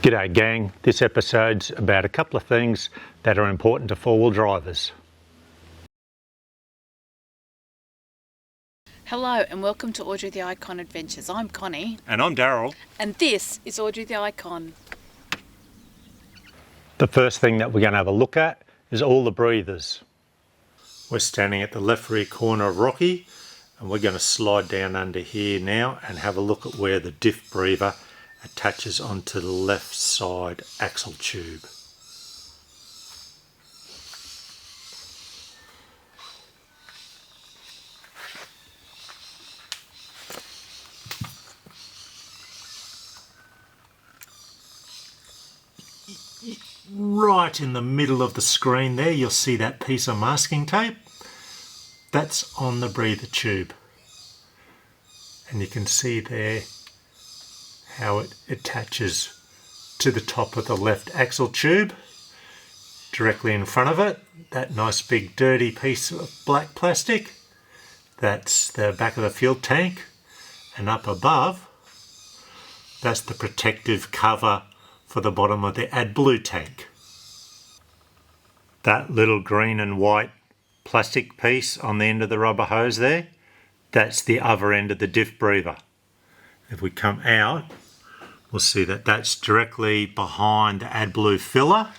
G'day gang, this episode's about a couple of things that are important to four-wheel drivers. Hello and welcome to Audrey the Icon Adventures. I'm Connie. And I'm Daryl. And this is Audrey the Icon. The first thing that we're going to have a look at is all the breathers. We're standing at the left rear corner of Rocky and we're going to slide down under here now and have a look at where the diff breather attaches onto the left side axle tube. Right in the middle of the screen there, you'll see that piece of masking tape. That's on the breather tube. And you can see there how it attaches to the top of the left axle tube. Directly in front of it, that nice big dirty piece of black plastic. That's the back of the fuel tank. And up above, that's the protective cover for the bottom of the AdBlue tank. That little green and white plastic piece on the end of the rubber hose there, that's the other end of the diff breather. If we come out, we'll see that that's directly behind the AdBlue filler,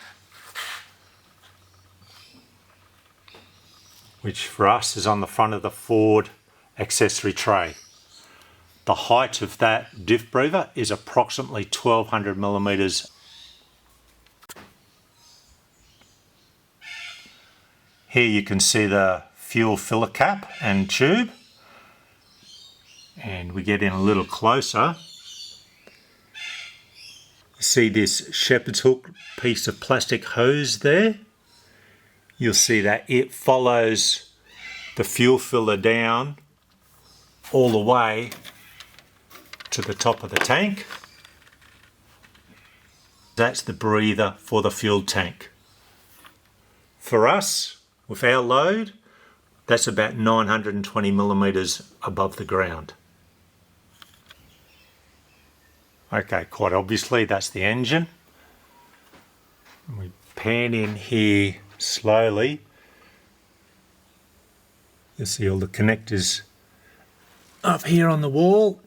which for us is on the front of the Ford accessory tray. The height of that diff breather is approximately 1200 millimeters. Here you can see the fuel filler cap and tube, and we get in a little closer. You see this shepherd's hook piece of plastic hose there. You'll see that it follows the fuel filler down all the way to the top of the tank. That's the breather for the fuel tank. For us, with our load, that's about 920 millimeters above the ground. Okay, quite obviously that's the engine. We pan in here slowly. You'll see all the connectors up here on the wall.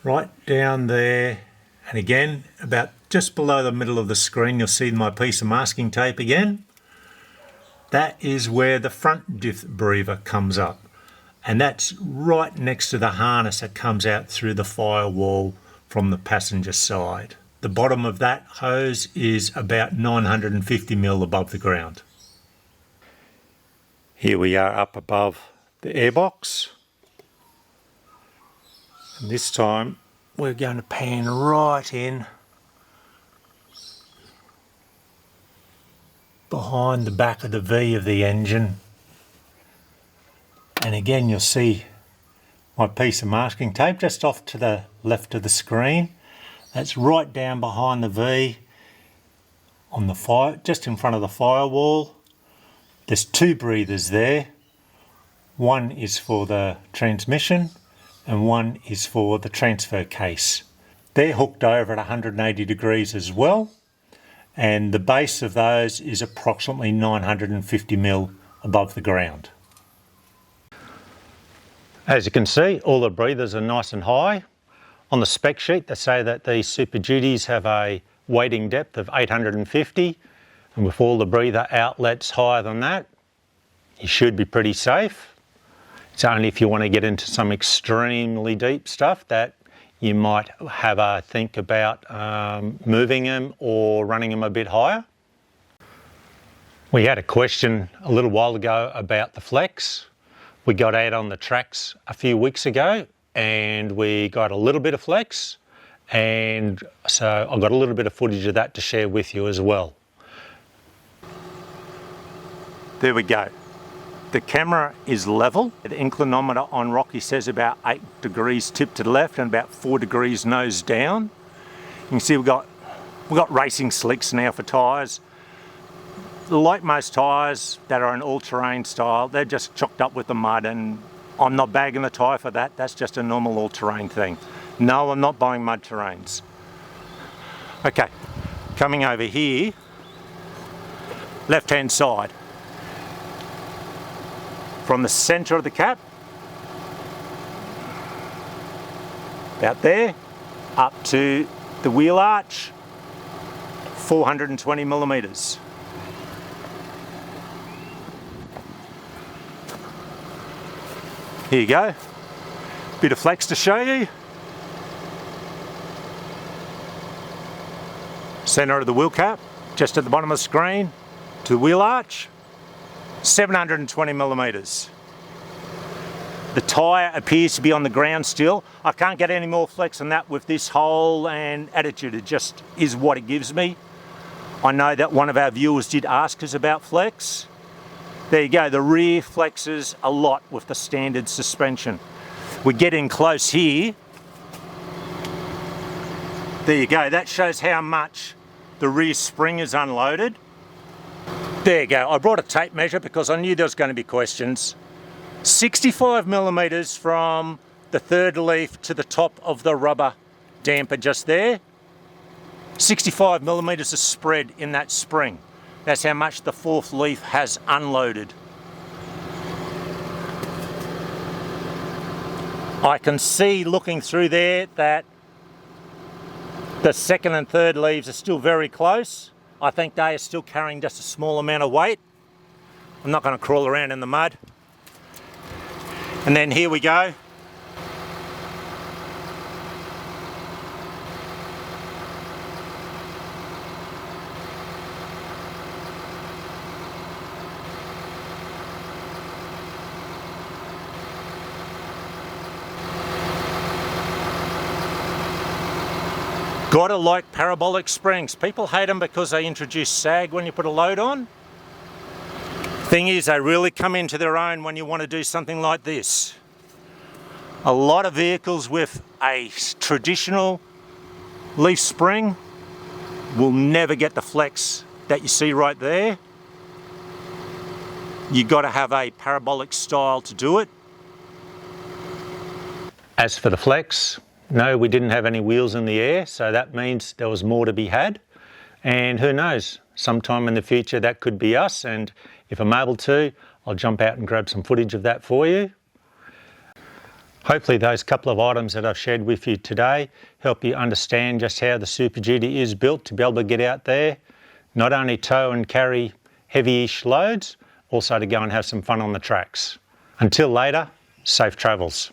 Right down there, and again about just below the middle of the screen you'll see my piece of masking tape again. That is where the front diff breather comes up, and that's right next to the harness that comes out through the firewall from the passenger side. The bottom of that hose is about 950 mil above the ground. Here we are up above the airbox. And this time we're going to pan right in behind the back of the V of the engine. And again you'll see my piece of masking tape just off to the left of the screen. That's right down behind the V on the fire, just in front of the firewall. There's two breathers there. One is for the transmission and one is for the transfer case. They're hooked over at 180 degrees as well, and the base of those is approximately 950 mil above the ground. As you can see, all the breathers are nice and high. On the spec sheet they say that these Super Duties have a weighting depth of 850, and with all the breather outlets higher than that, you should be pretty safe. It's only if you want to get into some extremely deep stuff that you might have a think about moving them or running them a bit higher. We had a question a little while ago about the flex. We got out on the tracks a few weeks ago and we got a little bit of flex, and so I've got a little bit of footage of that to share with you as well. There we go. The camera is level. The inclinometer on Rocky says about 8 degrees tip to the left and about 4 degrees nose down. You can see we've got racing slicks now for tyres. Like most tyres that are an all-terrain style, they're just chocked up with the mud, and I'm not bagging the tyre for that. That's just a normal all-terrain thing. No, I'm not buying mud terrains. Okay, coming over here, left hand side. From the centre of the cap, about there, up to the wheel arch, 420 millimetres. Here you go, bit of flex to show you. Centre of the wheel cap, just at the bottom of the screen, to the wheel arch, 720 millimetres. The tyre appears to be on the ground still. I can't get any more flex than that with this hole and attitude. It just is what it gives me. I know that one of our viewers did ask us about flex. There you go, the rear flexes a lot with the standard suspension. We're getting close here. There you go, that shows how much the rear spring is unloaded. There you go, I brought a tape measure because I knew there was going to be questions. 65 millimetres from the third leaf to the top of the rubber damper just there. 65 millimetres of spread in that spring. That's how much the fourth leaf has unloaded. I can see looking through there that the second and third leaves are still very close. I think they are still carrying just a small amount of weight. I'm not going to crawl around in the mud. And then here we go. Gotta like parabolic springs. People hate them because they introduce sag when you put a load on. Thing is, they really come into their own when you want to do something like this. A lot of vehicles with a traditional leaf spring will never get the flex that you see right there. You've got to have a parabolic style to do it. As for the flex, no, we didn't have any wheels in the air, so that means there was more to be had. And who knows, sometime in the future that could be us, and if I'm able to, I'll jump out and grab some footage of that for you. Hopefully those couple of items that I've shared with you today help you understand just how the Super Duty is built to be able to get out there, not only tow and carry heavy-ish loads, also to go and have some fun on the tracks. Until later, safe travels.